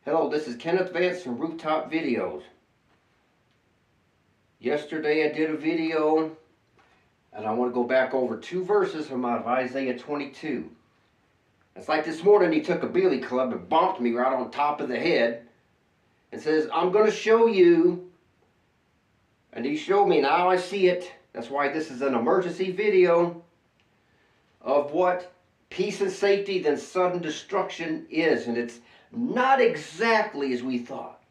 Hello, this is Kenneth Vance from Rooftop Videos. Yesterday I did a video and I want to go back over 2 verses from out of Isaiah 22. It's like this morning he took a billy club and bonked me right on top of the head and says, I'm going to show you. And he showed me, now I see it. That's why this is an emergency video of what peace and safety then sudden destruction is. And it's not exactly as we thought.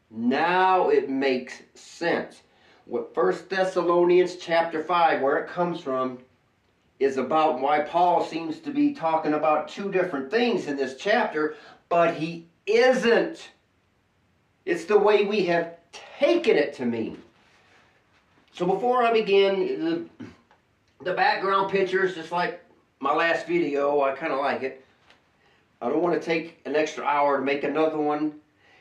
Now it makes sense. What 1 Thessalonians chapter 5, where it comes from, is about why Paul seems to be talking about 2 different things in this chapter, but he isn't. It's the way we have taken it to mean. So before I begin, the background picture is just like my last video. I kind of like it. I don't want to take an extra hour to make another one.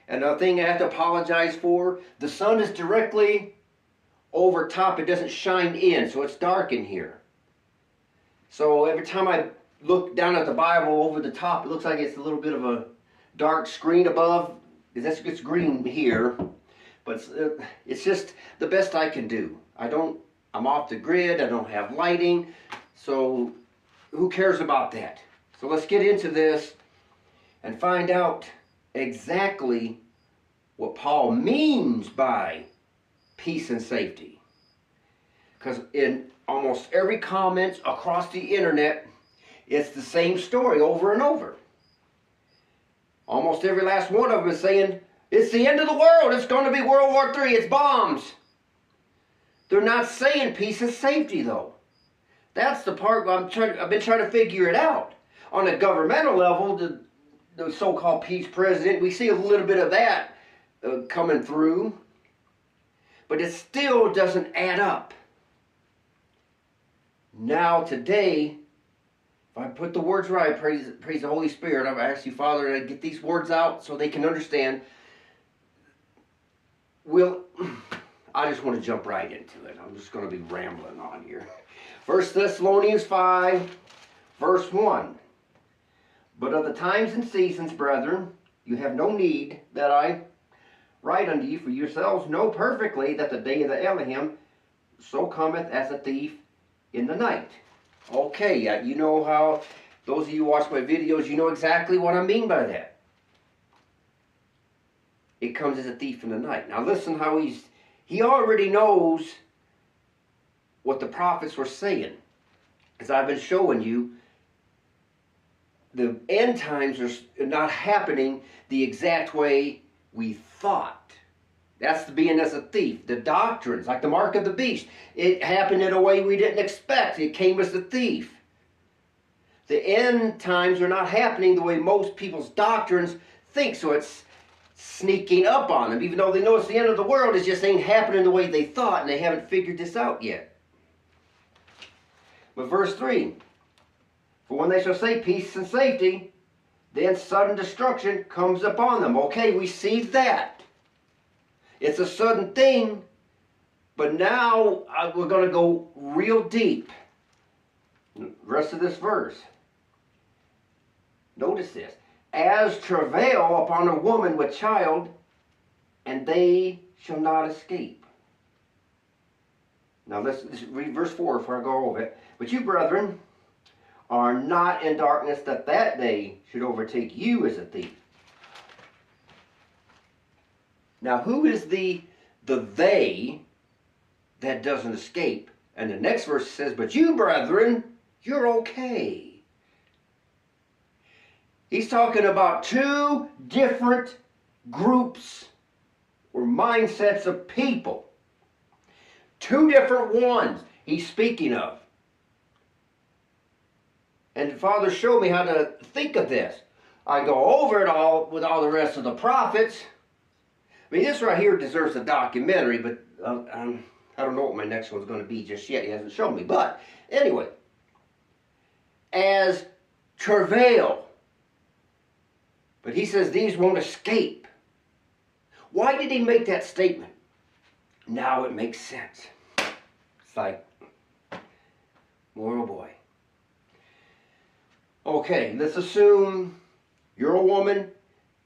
Another thing I have to apologize for, the sun is directly over top. It doesn't shine in, so it's dark in here. So every time I look down at the Bible over the top, it looks like it's a little bit of a dark screen above. It's green here, but it's just the best I can do. I'm off the grid. I don't have lighting, so who cares about that? So let's get into this and find out exactly what Paul means by peace and safety. Because in almost every comment across the internet, it's the same story over and over. Almost every last one of them is saying, it's the end of the world, it's going to be World War III, it's bombs. They're not saying peace and safety though. That's the part where I've been trying to figure it out. On a governmental level, the so-called peace president, we see a little bit of that coming through, but it still doesn't add up. Now today, if I put the words right, praise the Holy Spirit, I've asked you, Father, to get these words out so they can understand. I just want to jump right into it. I'm just going to be rambling on here. 1 Thessalonians 5, verse 1. But of the times and seasons, brethren, you have no need that I write unto you, for yourselves know perfectly that the day of the Elohim so cometh as a thief in the night. Okay, you know how, those of you who watch my videos, you know exactly what I mean by that. It comes as a thief in the night. Now listen how he already knows what the prophets were saying. As I've been showing you, the end times are not happening the exact way we thought. That's the being as a thief. The doctrines, like the mark of the beast, it happened in a way we didn't expect. It came as a thief. The end times are not happening the way most people's doctrines think, so it's sneaking up on them. Even though they know it's the end of the world, it just ain't happening the way they thought, and they haven't figured this out yet. But verse 3, for when they shall say peace and safety, then sudden destruction comes upon them. Okay, we see that. It's a sudden thing, but now we're going to go real deep. The rest of this verse. Notice this. As travail upon a woman with child, and they shall not escape. Now let's read verse 4 before I go over it. But you, brethren, are not in darkness, that day should overtake you as a thief. Now who is the they that doesn't escape? And the next verse says, but you, brethren, you're okay. He's talking about 2 different groups or mindsets of people. 2 different ones he's speaking of. And Father showed me how to think of this. I go over it all with all the rest of the prophets. I mean, this right here deserves a documentary, but I don't know what my next one's going to be just yet. He hasn't shown me. But anyway, as travail. But he says these won't escape. Why did he make that statement? Now it makes sense. It's like, oh boy. Okay, let's assume you're a woman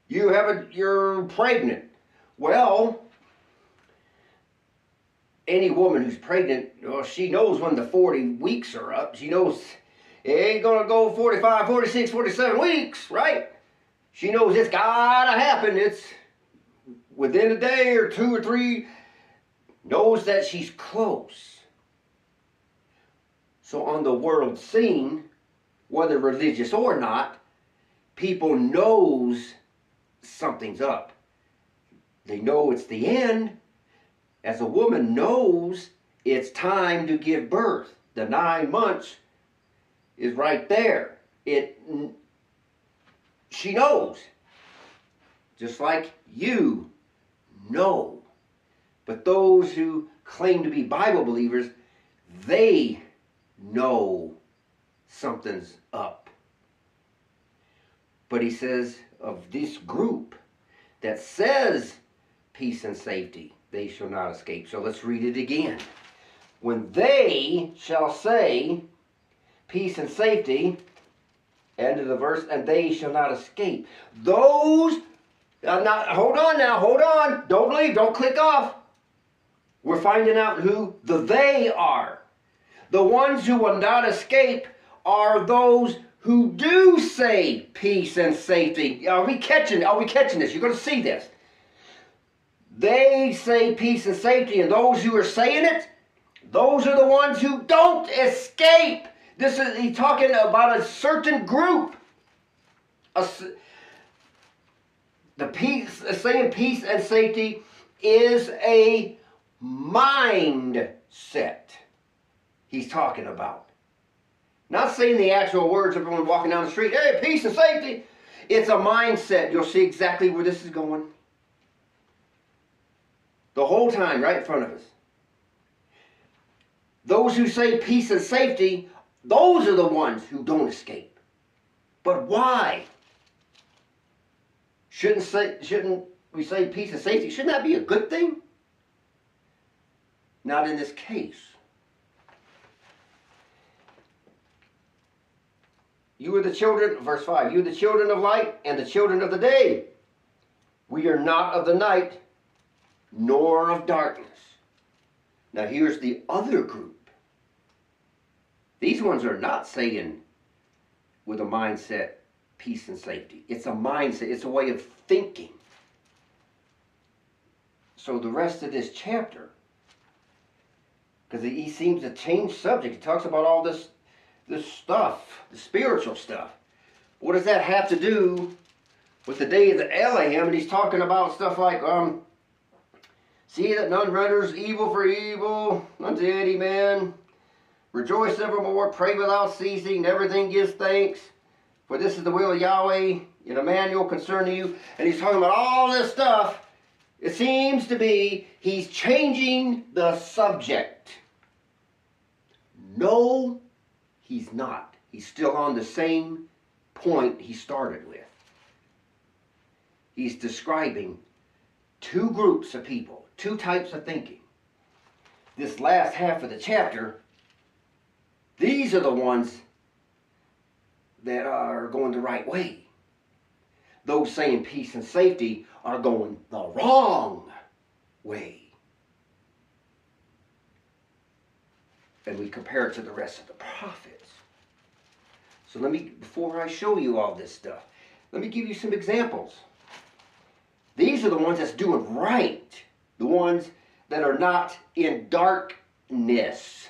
You're pregnant. Well, any woman who's pregnant, well, she knows when the 40 weeks are up. She knows it ain't going to go 45, 46, 47 weeks, right? She knows it's got to happen. It's within a day or 2 or 3, knows that she's close. So on the world scene, whether religious or not, people knows something's up. They know it's the end. As a woman knows it's time to give birth. The 9 months is right there. She knows. Just like you know. But those who claim to be Bible believers, they know something's up. But he says of this group that says peace and safety, they shall not escape. So let's read it again. When they shall say peace and safety, end of the verse, and they shall not escape. Those, hold on, don't leave, don't click off. We're finding out who the they are. The ones who will not escape are those who do say peace and safety. Are we catching this? You're going to see this. They say peace and safety, and those who are saying it, those are the ones who don't escape. He's talking about a certain group. Saying peace and safety is a mindset he's talking about. Not saying the actual words of everyone walking down the street, hey, peace and safety. It's a mindset. You'll see exactly where this is going. The whole time, right in front of us. Those who say peace and safety, those are the ones who don't escape. But why? Shouldn't we say peace and safety? Shouldn't that be a good thing? Not in this case. You are the children, verse 5, you are the children of light and the children of the day. We are not of the night, nor of darkness. Now here's the other group. These ones are not saying with a mindset, peace and safety. It's a mindset, it's a way of thinking. So the rest of this chapter, because he seems to change subject. He talks about all this stuff, the spiritual stuff. What does that have to do with the day of the Elohim? And he's talking about stuff like, see that none renders evil for evil unto any man. Rejoice evermore, pray without ceasing, in everything gives thanks. For this is the will of Yahweh in a manual concerning you. And he's talking about all this stuff. It seems to be he's changing the subject. No, he's not. He's still on the same point he started with. He's describing two groups of people, two types of thinking. This last half of the chapter, these are the ones that are going the right way. Those saying peace and safety are going the wrong way. And we compare it to the rest of the prophets. So before I show you all this stuff, let me give you some examples. These are the ones that's doing right. The ones that are not in darkness.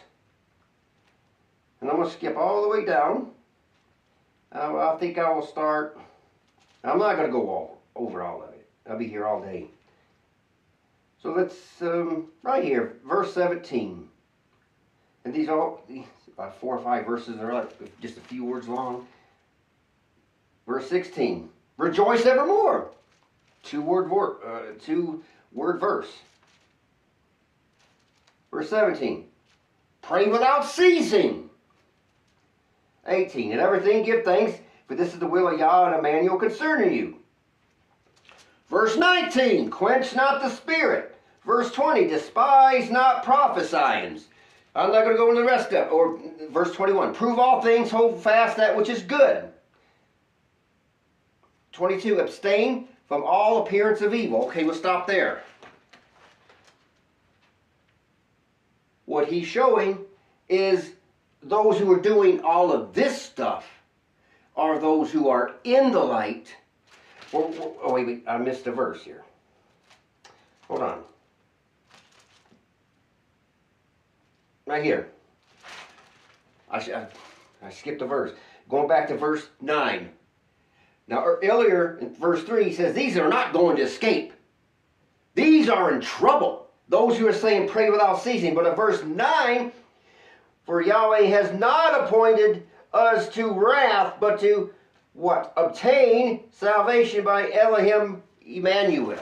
And I'm going to skip all the way down. I think I will start. I'm not going to go over all of it. I'll be here all day. So let's, right here, verse 17. And these are about 4 or 5 verses are like just a few words long. Verse 16. Rejoice evermore. Two-word verse. Verse 17. Pray without ceasing. 18. In everything give thanks, for this is the will of Yahweh and a manual concerning you. Verse 19. Quench not the spirit. Verse 20. Despise not prophesying. I'm not going to go into the rest of it. Or verse 21. Prove all things, hold fast that which is good. 22. Abstain from all appearance of evil. Okay, we'll stop there. What he's showing is those who are doing all of this stuff are those who are in the light. Oh, wait, I missed a verse here. Hold on. Right here. I skipped a verse. Going back to verse 9. Now, earlier in verse 3, he says, these are not going to escape. These are in trouble. Those who are saying pray without ceasing. But in verse 9, for Yahweh has not appointed us to wrath, but to what? Obtain salvation by Elohim Emmanuel.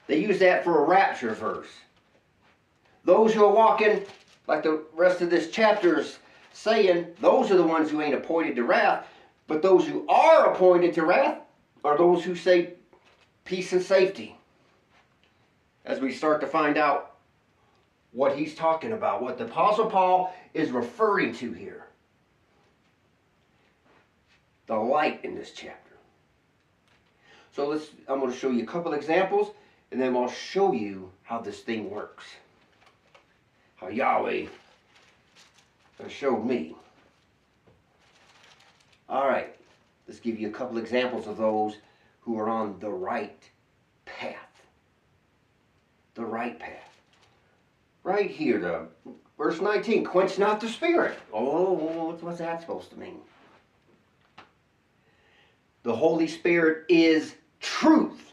They use that for a rapture verse. Those who are walking, like the rest of this chapter is saying, those are the ones who ain't appointed to wrath. But those who are appointed to wrath are those who say peace and safety. As we start to find out what he's talking about, what the Apostle Paul is referring to here. The light in this chapter. So I'm going to show you a couple examples, and then I'll show you how this thing works. How Yahweh showed me. All right, let's give you a couple examples of those who are on the right path. The right path. Right here, verse 19, quench not the spirit. Oh, what's that supposed to mean? The Holy Spirit is truth.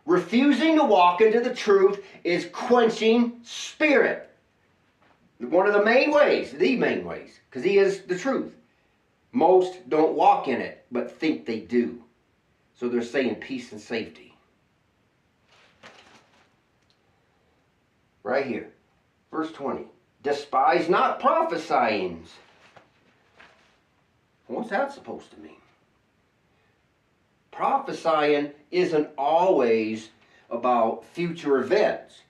Refusing to walk into the truth is quenching spirit. One of the main ways, because he is the truth. Most don't walk in it, but think they do. So they're saying peace and safety. Right here, verse 20. Despise not prophesying. What's that supposed to mean? Prophesying isn't always about future events.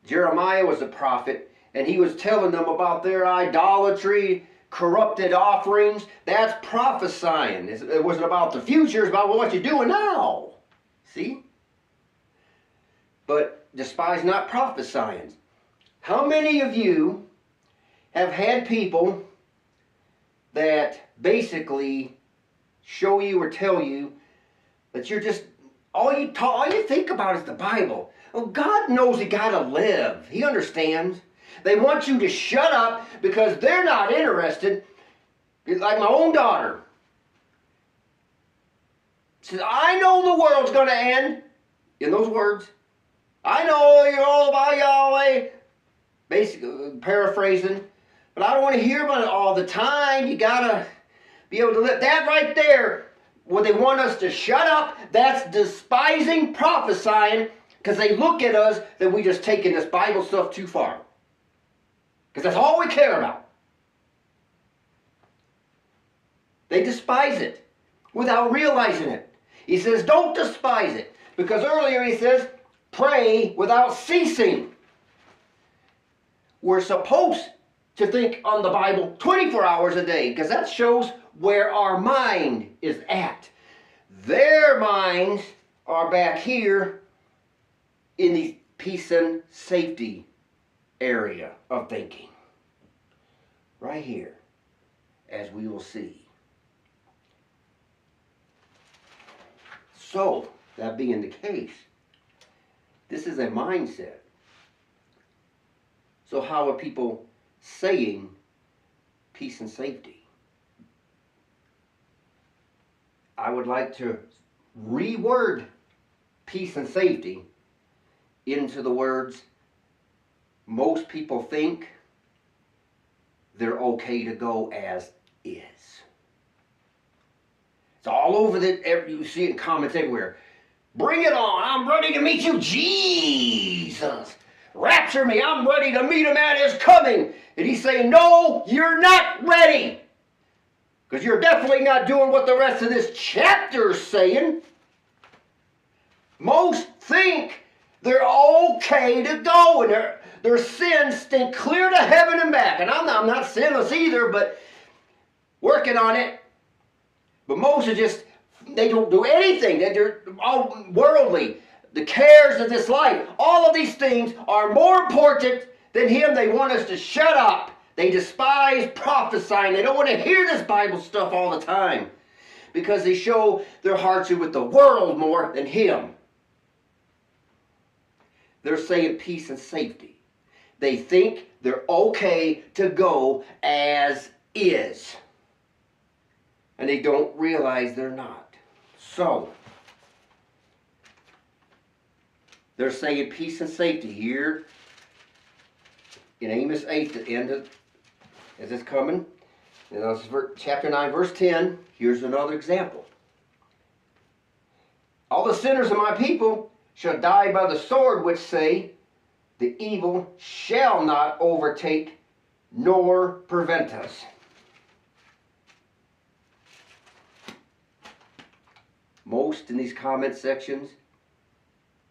Jeremiah was a prophet, and he was telling them about their idolatry, corrupted offerings. That's prophesying. It wasn't about the future, it's about what you're doing now. See? But despise not prophesying. How many of you have had people that basically show you or tell you that you're just, all you think about is the Bible? Well, God knows you gotta live. He understands. They want you to shut up because they're not interested. Like my own daughter. She says, I know the world's going to end. In those words. I know you're all about Yahweh. Basically, paraphrasing. But I don't want to hear about it all the time. You got to be able to live. That right there, where they want us to shut up, that's despising prophesying, because they look at us that we just taking this Bible stuff too far. Because that's all we care about. They despise it without realizing it. He says, don't despise it. Because earlier he says, pray without ceasing. We're supposed to think on the Bible 24 hours a day, because that shows where our mind is at. Their minds are back here in the peace and safety area of thinking. Right here, as we will see. So, that being the case, this is a mindset. So how are people saying peace and safety? I would like to reword peace and safety into the words, most people think they're okay to go as is. It's all over you see it in comments everywhere. Bring it on, I'm ready to meet you, Jesus. Rapture me, I'm ready to meet him at his coming. And he's saying, no, you're not ready. Because you're definitely not doing what the rest of this chapter is saying. Most think they're okay to go, and their sins stink clear to heaven and back. And I'm not sinless either, but working on it. But most are just they don't do anything. They're all worldly. The cares of this life, all of these things are more important than Him. They want us to shut up. They despise prophesying. They don't want to hear this Bible stuff all the time because they show their hearts are with the world more than Him. They're saying peace and safety. They think they're okay to go as is. And they don't realize they're not. So, they're saying peace and safety here in Amos 8, the end of, as it's coming. And that's chapter 9, verse 10. Here's another example. All the sinners of my people shall die by the sword, which say, the evil shall not overtake nor prevent us. Most in these comment sections,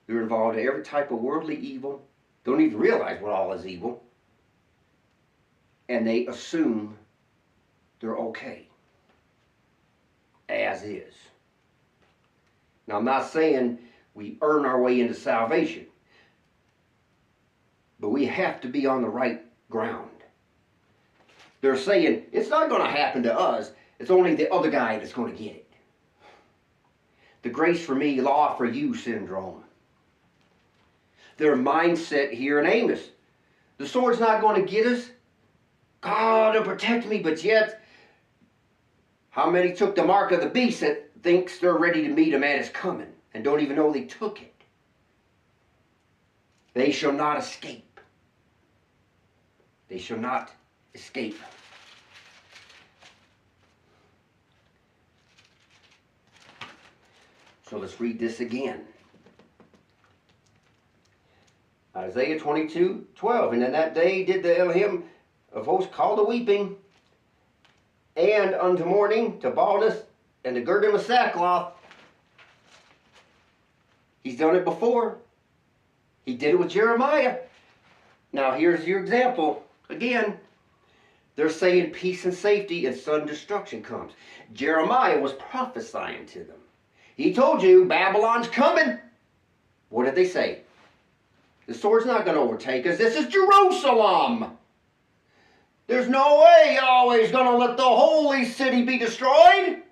they're involved in every type of worldly evil, don't even realize what all is evil, and they assume they're okay, as is. Now, I'm not saying we earn our way into salvation, but we have to be on the right ground. They're saying, it's not going to happen to us, it's only the other guy that's going to get it. The grace for me, law for you syndrome. Their mindset here in Amos. The sword's not going to get us. God will protect me, but yet, how many took the mark of the beast that thinks they're ready to meet a man is coming and don't even know they took it? They shall not escape. They shall not escape. So let's read this again. Isaiah 22:12. And in that day did the Elohim of hosts call to weeping, and unto mourning, to baldness, and to girding with sackcloth. He's done it before. He did it with Jeremiah. Now here's your example. Again, they're saying peace and safety and sudden destruction comes. Jeremiah was prophesying to them. He told you Babylon's coming. What did they say? The sword's not going to overtake us. This is Jerusalem. There's no way Yahweh's going to let the holy city be destroyed.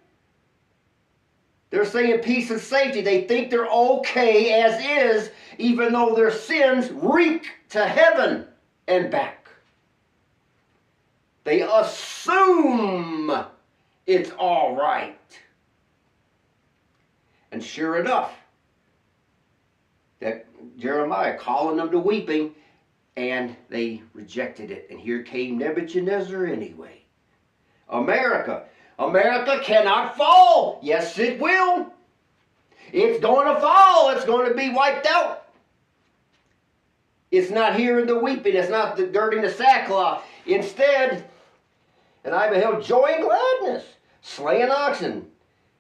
They're saying peace and safety. They think they're okay as is, even though their sins reek to heaven and back. They assume it's all right. And sure enough, that Jeremiah calling them to weeping, and they rejected it. And here came Nebuchadnezzar anyway. America cannot fall. Yes, it will. It's going to fall. It's going to be wiped out. It's not hearing the weeping. It's not the girding the sackcloth. Instead, and I beheld joy and gladness, slaying oxen,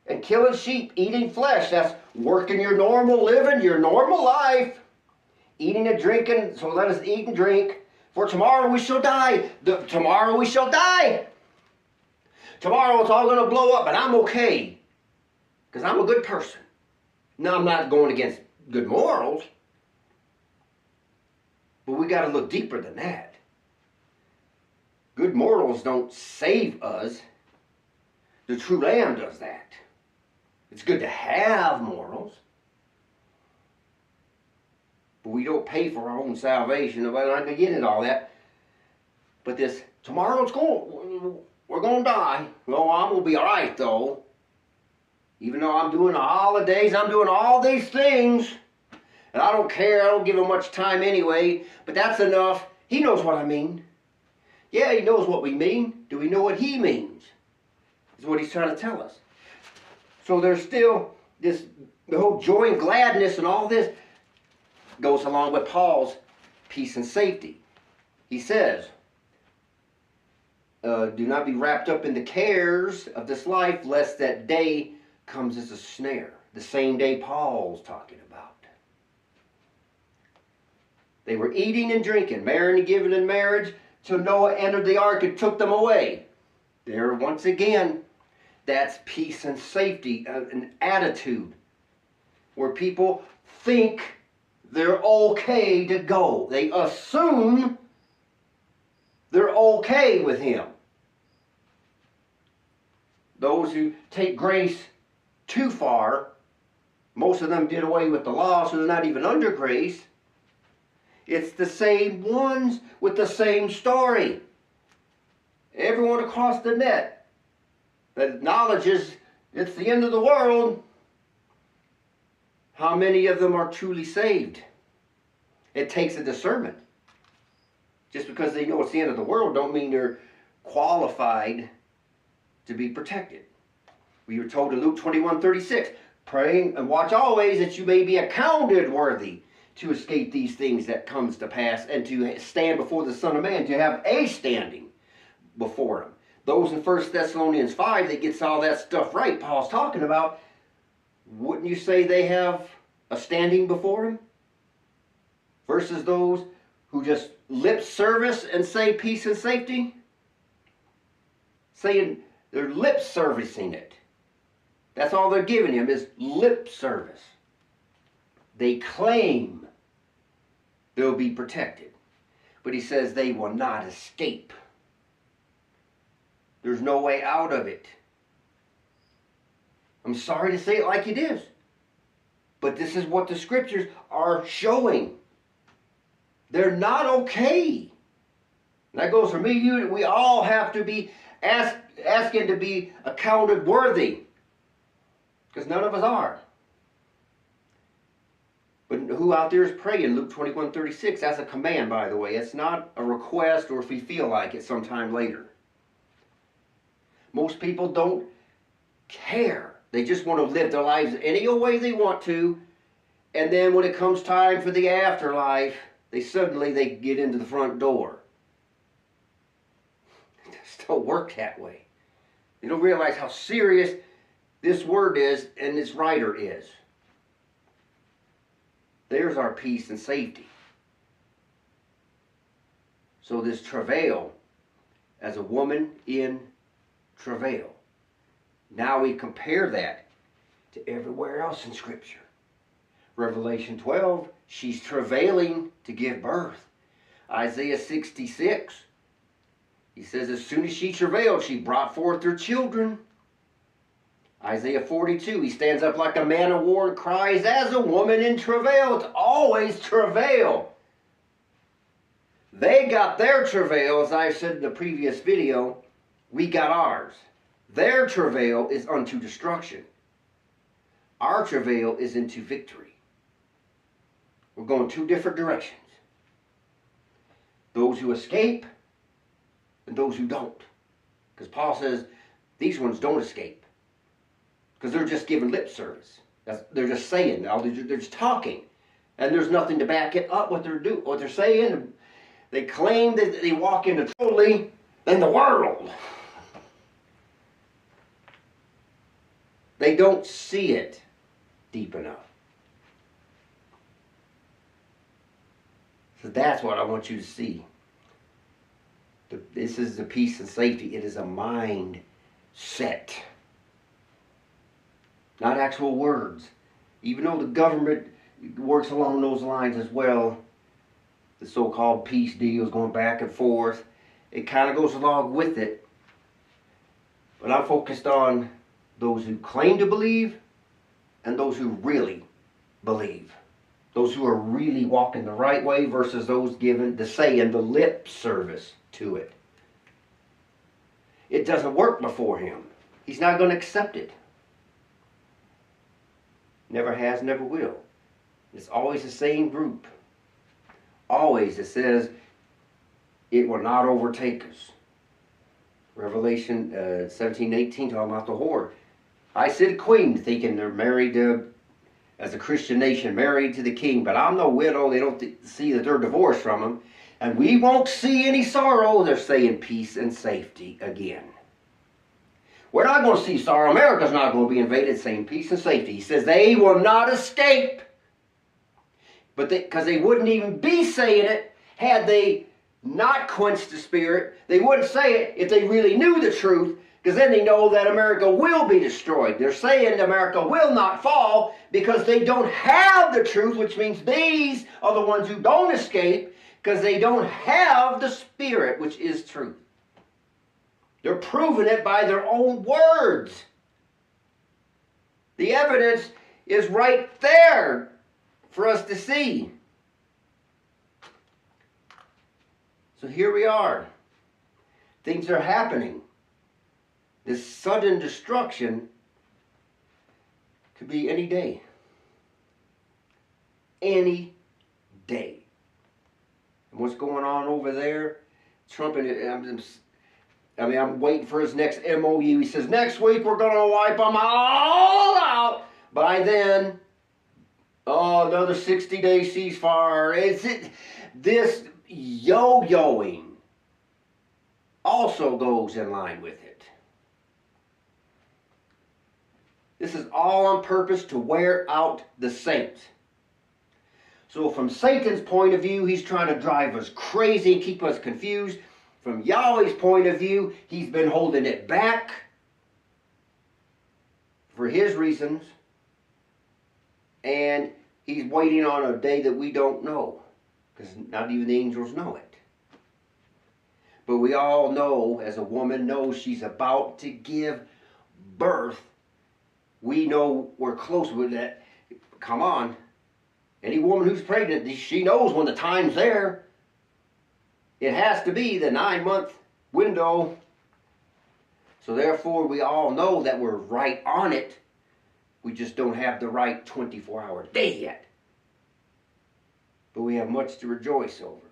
and killing sheep, eating flesh. That's working your normal living, your normal life. Eating and drinking, so let us eat and drink. For tomorrow we shall die. Tomorrow we shall die. Tomorrow it's all going to blow up, but I'm okay. Because I'm a good person. Now, I'm not going against good morals. But we got to look deeper than that. Good morals don't save us. The true Lamb does that. It's good to have morals. But we don't pay for our own salvation. I'm not going to get into all that. But this, we're going to die. Well, I'm going to be all right, though. Even though I'm doing the holidays, I'm doing all these things. And I don't care. I don't give him much time anyway. But that's enough. He knows what I mean. Yeah, he knows what we mean. Do we know what he means? Is what he's trying to tell us. So there's still this, the whole joy and gladness and all this goes along with Paul's peace and safety. He says, do not be wrapped up in the cares of this life, lest that day comes as a snare. The same day Paul's talking about. They were eating and drinking, marrying and giving in marriage, till Noah entered the ark and took them away. There once again, That's peace and safety, an attitude where people think they're okay to go. They assume they're okay with him. Those who take grace too far, most of them did away with the law, so they're not even under grace. It's the same ones with the same story. Everyone across the net that acknowledges it's the end of the world, how many of them are truly saved? It takes a discernment. Just because they know it's the end of the world don't mean they're qualified to be protected. We were told in Luke 21:36, praying and watch always that you may be accounted worthy to escape these things that comes to pass and to stand before the Son of Man, to have a standing before him. Those in 1 Thessalonians 5 that gets all that stuff right Paul's talking about, wouldn't you say they have a standing before him? Versus those who just lip service and say peace and safety? Saying they're lip servicing it. That's all they're giving him is lip service. They claim they'll be protected. But he says they will not escape. There's no way out of it. I'm sorry to say it like it is. But this is what the scriptures are showing. They're not okay. And that goes for me, you, we all have to be asking to be accounted worthy. Because none of us are. But who out there is praying? Luke 21:36, that's a command, by the way. It's not a request or if we feel like it sometime later. Most people don't care. They just want to live their lives any old way they want to. And then when it comes time for the afterlife, they get into the front door. It just don't work that way. You don't realize how serious this word is and this writer is. There's our peace and safety. So this travail, as a woman in travail. Now we compare that to everywhere else in Scripture. Revelation 12, she's travailing to give birth. Isaiah 66, he says as soon as she travailed, she brought forth her children. Isaiah 42, he stands up like a man of war and cries as a woman in travail. It's always travail. They got their travail, as I said in the previous video, we got ours. Their travail is unto destruction. Our travail is into victory. We're going two different directions. Those who escape and those who don't. Because Paul says these ones don't escape. Because they're just giving lip service. They're just saying, they're just talking. And there's nothing to back it up what they're saying. They claim that they walk into totally in the world. They don't see it deep enough. So that's what I want you to see. This is the peace and safety. It is a mindset. Not actual words. Even though the government works along those lines as well, the so-called peace deals going back and forth, it kind of goes along with it. But I'm focused on those who claim to believe and those who really believe. Those who are really walking the right way versus those given the saying, the lip service to it. It doesn't work before him. He's not going to accept it. Never has, never will. It's always the same group. Always it says, it will not overtake us. Revelation 17:18 talking about the whore. I said queen, thinking they're married to, as a Christian nation, married to the king. But I'm no widow. They don't see that they're divorced from him. And we won't see any sorrow. They're saying peace and safety again. We're not going to see sorrow. America's not going to be invaded. Saying peace and safety. He says they will not escape. But because they wouldn't even be saying it had they not quenched the spirit. They wouldn't say it if they really knew the truth. Because then they know that America will be destroyed. They're saying America will not fall because they don't have the truth, which means these are the ones who don't escape because they don't have the Spirit, which is truth. They're proving it by their own words. The evidence is right there for us to see. So here we are. Things are happening. This sudden destruction could be any day. Any day. And what's going on over there? Trump, I'm waiting for his next MOU. He says, next week we're going to wipe them all out. By then, another 60-day ceasefire. This yo-yoing also goes in line with it. This is all on purpose to wear out the saints. So from Satan's point of view, he's trying to drive us crazy and keep us confused. From Yahweh's point of view, he's been holding it back for his reasons. And he's waiting on a day that we don't know. Because not even the angels know it. But we all know, as a woman knows she's about to give birth, we know we're close with that. Come on. Any woman who's pregnant, she knows when the time's there. It has to be the 9-month window. So therefore, we all know that we're right on it. We just don't have the right 24-hour day yet. But we have much to rejoice over.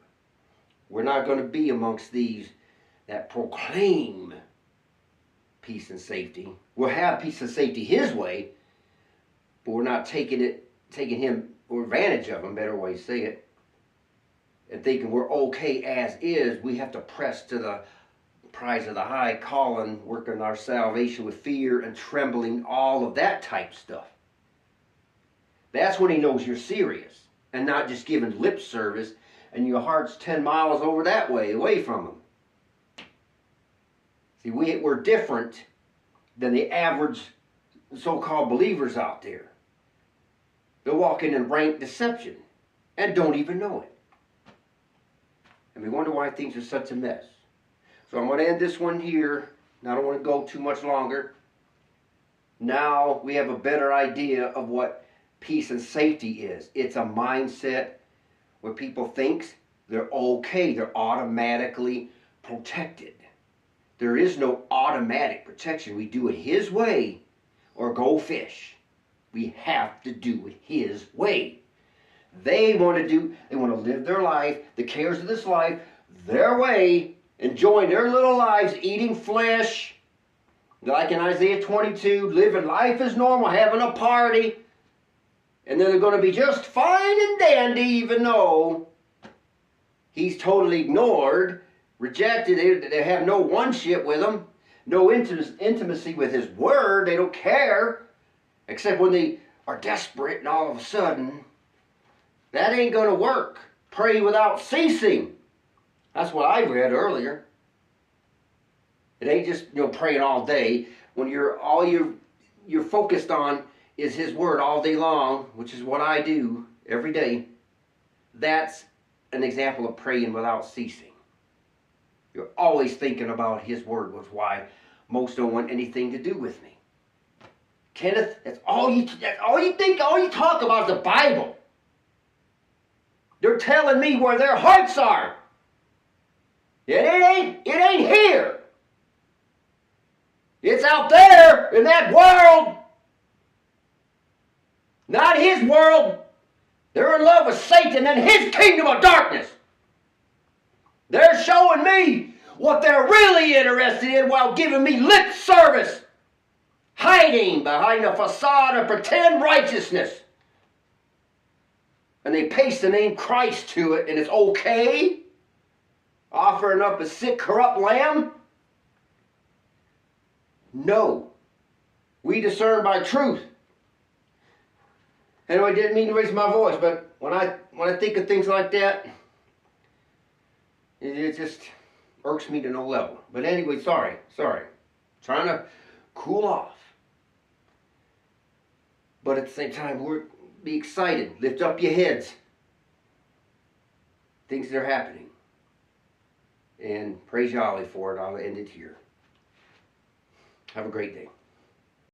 We're not going to be amongst these that proclaim peace and safety. We'll have peace and safety his way, but we're not taking him or advantage of him, better way to say it, and thinking we're okay as is. We have to press to the prize of the high calling, working our salvation with fear and trembling, all of that type stuff. That's when he knows you're serious and not just giving lip service and your heart's 10 miles over that way, away from him. See, we're different than the average so-called believers out there. They're walking in rank deception and don't even know it. And we wonder why things are such a mess. So I'm going to end this one here. And I don't want to go too much longer. Now we have a better idea of what peace and safety is. It's a mindset where people think they're okay. They're automatically protected. There is no automatic protection. We do it his way or go fish. We have to do it his way. They want to live their life, the cares of this life, their way, enjoying their little lives, eating flesh, like in Isaiah 22, living life as normal, having a party, and then they're going to be just fine and dandy, even though he's totally ignored, rejected. They have no one-ship with him, no intimacy with his word. They don't care, except when they are desperate and all of a sudden, that ain't going to work. Pray without ceasing. That's what I read earlier. It ain't just praying all day when you're focused on is his word all day long, which is what I do every day. That's an example of praying without ceasing. You're always thinking about his word, which is why most don't want anything to do with me. Kenneth, that's all you talk about is the Bible. They're telling me where their hearts are. It ain't here. It's out there in that world. Not his world. They're in love with Satan and his kingdom of darkness. They're showing me what they're really interested in while giving me lip service. Hiding behind a facade of pretend righteousness. And they paste the name Christ to it, and it's okay? Offering up a sick, corrupt lamb? No. We discern by truth. Anyway, I didn't mean to raise my voice, but when I think of things like that, it just irks me to no level. But anyway, sorry. trying to cool off. But at the same time, be excited. Lift up your heads. Things that are happening. And praise Yahweh for it. I'll end it here. Have a great day.